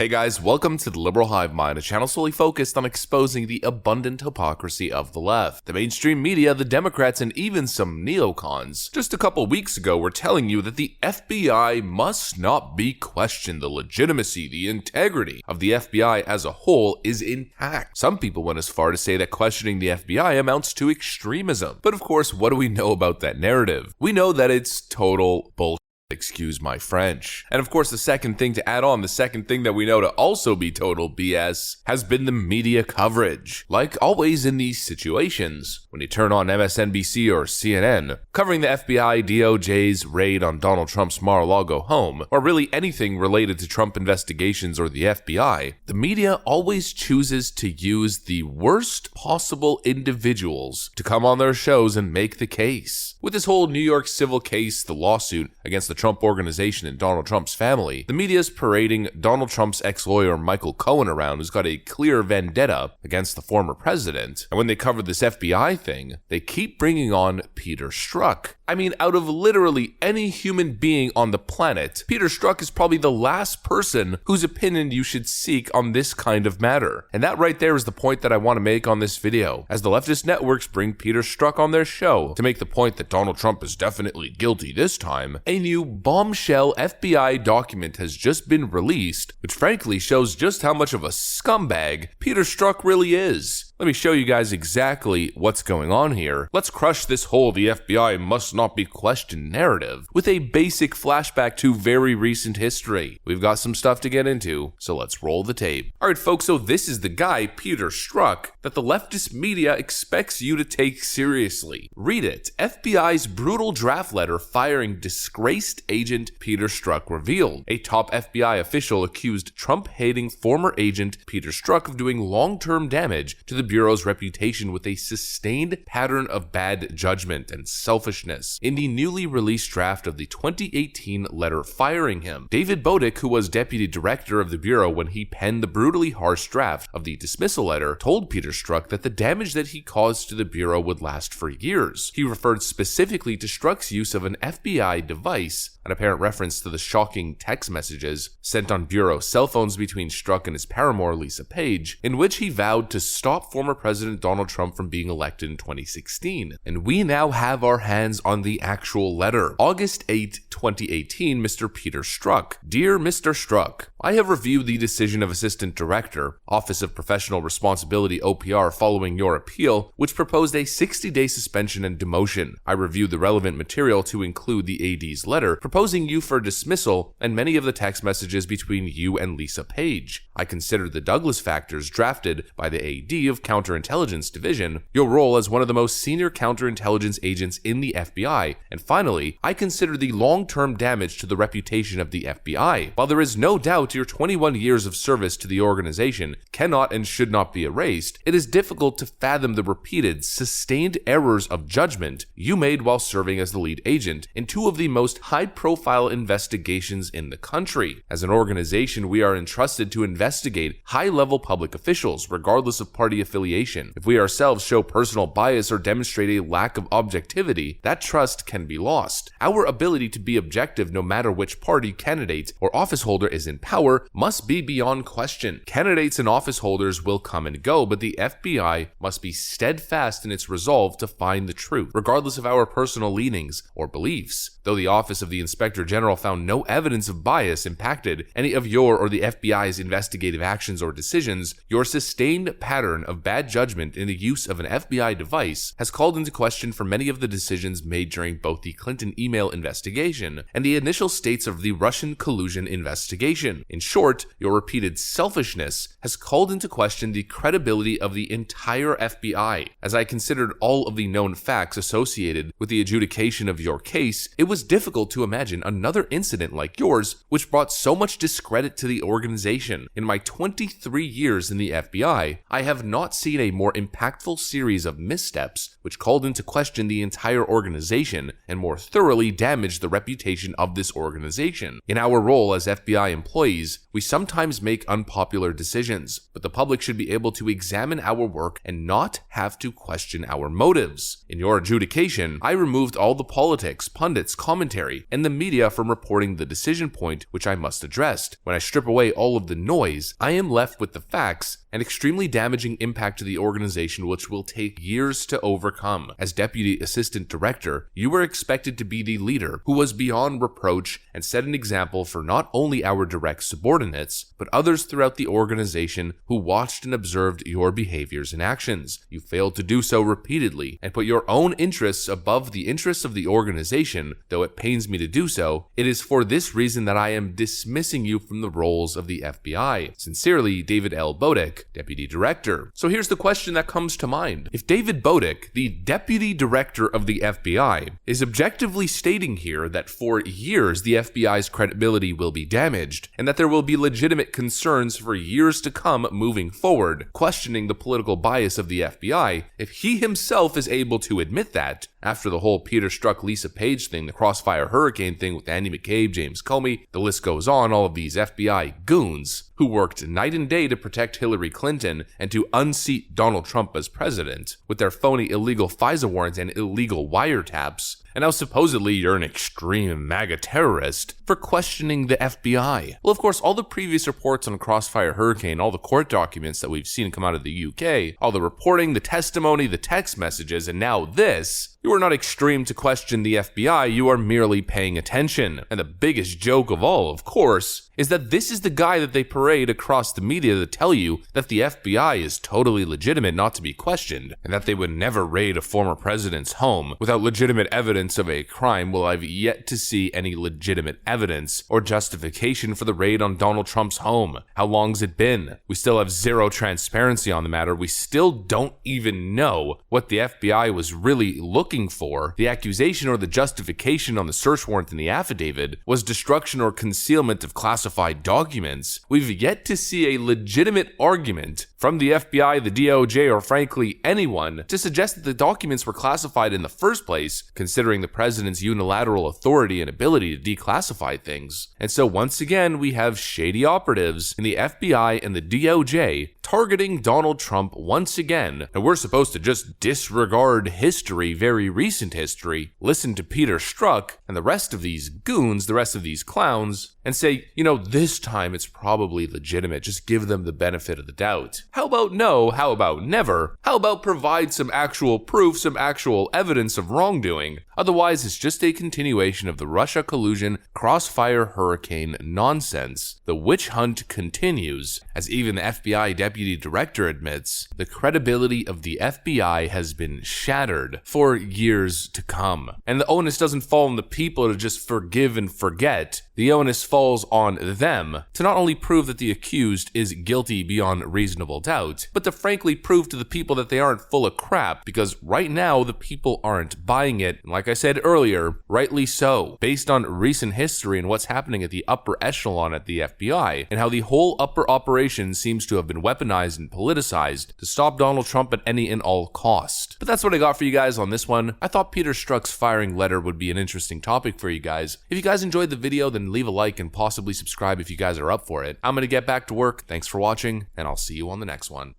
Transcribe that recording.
Hey guys, welcome to the Liberal Hive Mind, a channel solely focused on exposing the abundant hypocrisy of the left. The mainstream media, the Democrats, and even some neocons just a couple weeks ago were telling you that the FBI must not be questioned. The legitimacy, the integrity of the FBI as a whole is intact. Some people went as far to say that questioning the FBI amounts to extremism. But of course, what do we know about that narrative? We know that it's total bullshit. Excuse my French. And of course, the second thing to add on, the second thing that we know to also be total BS, has been the media coverage. Like always in these situations, when you turn on MSNBC or CNN, covering the FBI DOJ's raid on Donald Trump's Mar-a-Lago home, or really anything related to Trump investigations or the FBI, the media always chooses to use the worst possible individuals to come on their shows and make the case. With this whole New York civil case, the lawsuit against the Trump Organization and Donald Trump's family, the media's parading Donald Trump's ex-lawyer Michael Cohen around, who's got a clear vendetta against the former president. And when they cover this FBI thing, they keep bringing on Peter Strzok. I mean, out of literally any human being on the planet, Peter Strzok is probably the last person whose opinion you should seek on this kind of matter. And that right there is the point that I want to make on this video, as the leftist networks bring Peter Strzok on their show to make the point that Donald Trump is definitely guilty this time. A new bombshell FBI document has just been released, which frankly shows just how much of a scumbag Peter Strzok really is. Let me show you guys exactly what's going on here. Let's crush this whole "the FBI must not be questioned" narrative with a basic flashback to very recent history. We've got some stuff to get into, so let's roll the tape. Alright folks, so this is the guy, Peter Strzok, that the leftist media expects you to take seriously. Read it. FBI's brutal draft letter firing disgraced agent Peter Strzok revealed. A top FBI official accused Trump-hating former agent Peter Strzok of doing long-term damage to the Bureau's reputation with a sustained pattern of bad judgment and selfishness. In the newly released draft of the 2018 letter firing him, David Bodick, who was deputy director of the Bureau when he penned the brutally harsh draft of the dismissal letter, told Peter Strzok that the damage that he caused to the Bureau would last for years. He referred specifically to Strzok's use of an FBI device, an apparent reference to the shocking text messages sent on Bureau cell phones between Strzok and his paramour Lisa Page, in which he vowed to stop former President Donald Trump from being elected in 2016. And we now have our hands on the actual letter. August 8, 2018, Mr. Peter Strzok. Dear Mr. Strzok, I have reviewed the decision of Assistant Director, Office of Professional Responsibility OPR following your appeal, which proposed a 60-day suspension and demotion. I reviewed the relevant material to include the AD's letter, proposing you for dismissal and many of the text messages between you and Lisa Page. I considered the Douglas factors drafted by the AD of Counterintelligence Division, your role as one of the most senior counterintelligence agents in the FBI, and finally, I consider the long-term damage to the reputation of the FBI. While there is no doubt your 21 years of service to the organization cannot and should not be erased, it is difficult to fathom the repeated, sustained errors of judgment you made while serving as the lead agent in two of the most high-profile investigations in the country. As an organization, we are entrusted to investigate high-level public officials, regardless of party affiliation. If we ourselves show personal bias or demonstrate a lack of objectivity, that trust can be lost. Our ability to be objective no matter which party, candidate, or office holder is in power must be beyond question. Candidates and office holders will come and go, but the FBI must be steadfast in its resolve to find the truth, regardless of our personal leanings or beliefs. Though the Office of the Inspector General found no evidence of bias impacted any of your or the FBI's investigative actions or decisions, your sustained pattern of bad judgment in the use of an FBI device has called into question for many of the decisions made during both the Clinton email investigation and the initial states of the Russian collusion investigation. In short, your repeated selfishness has called into question the credibility of the entire FBI. As I considered all of the known facts associated with the adjudication of your case, it was difficult to imagine another incident like yours which brought so much discredit to the organization. In my 23 years in the FBI, I have not seen a more impactful series of missteps which called into question the entire organization and more thoroughly damaged the reputation reputation of this organization. In our role as FBI employees, we sometimes make unpopular decisions, but the public should be able to examine our work and not have to question our motives. In your adjudication, I removed all the politics, pundits, commentary, and the media from reporting the decision point which I must address. When I strip away all of the noise, I am left with the facts and extremely damaging impact to the organization which will take years to overcome. As Deputy Assistant Director, you were expected to be the leader who was beyond reproach and set an example for not only our direct subordinates, but others throughout the organization who watched and observed your behaviors and actions. You failed to do so repeatedly and put your own interests above the interests of the organization. Though it pains me to do so, it is for this reason that I am dismissing you from the roles of the FBI. Sincerely, David L. Bodick, Deputy Director. So here's the question that comes to mind. If David Bodick, the Deputy Director of the FBI, is objectively stating here that for years the FBI's credibility will be damaged, and that there will be legitimate concerns for years to come moving forward, questioning the political bias of the FBI, if he himself is able to admit that, after the whole Peter Strzok, Lisa Page thing, the Crossfire Hurricane thing with Andy McCabe, James Comey, the list goes on, all of these FBI goons who worked night and day to protect Hillary Clinton and to unseat Donald Trump as president with their phony illegal FISA warrants and illegal wiretaps. And now supposedly you're an extreme MAGA terrorist for questioning the FBI. Well, of course, all the previous reports on Crossfire Hurricane, all the court documents that we've seen come out of the UK, all the reporting, the testimony, the text messages, and now this, you are not extreme to question the FBI, you are merely paying attention. And the biggest joke of all, of course, is that this is the guy that they parade across the media to tell you that the FBI is totally legitimate, not to be questioned, and that they would never raid a former president's home without legitimate evidence of a crime. Well, I've yet to see any legitimate evidence or justification for the raid on Donald Trump's home. How long's it been? We still have zero transparency on the matter. We still don't even know what the FBI was really looking for. The accusation or the justification on the search warrant in the affidavit was destruction or concealment of classified documents. We've yet to see a legitimate argument from the FBI, the DOJ, or frankly anyone to suggest that the documents were classified in the first place, considering the president's unilateral authority and ability to declassify things. And so once again, we have shady operatives in the FBI and the DOJ targeting Donald Trump once again, and we're supposed to just disregard history, very recent history, listen to Peter Strzok and the rest of these goons, the rest of these clowns, and say, you know, this time it's probably legitimate, just give them the benefit of the doubt. How about no? How about never? How about provide some actual proof, some actual evidence of wrongdoing? Otherwise, it's just a continuation of the Russia collusion, Crossfire Hurricane nonsense. The witch hunt continues, as even the FBI Deputy Director admits, the credibility of the FBI has been shattered for years to come. And the onus doesn't fall on the people to just forgive and forget. The onus falls on them to not only prove that the accused is guilty beyond reasonable doubt, but to frankly prove to the people that they aren't full of crap, because right now the people aren't buying it. And like I said earlier, rightly so, based on recent history and what's happening at the upper echelon at the FBI, and how the whole upper operation seems to have been weaponized and politicized to stop Donald Trump at any and all cost. But that's what I got for you guys on this one. I thought Peter Strzok's firing letter would be an interesting topic for you guys. If you guys enjoyed the video, then leave a like and possibly subscribe if you guys are up for it. I'm gonna get back to work. Thanks for watching, and I'll see you on the next one.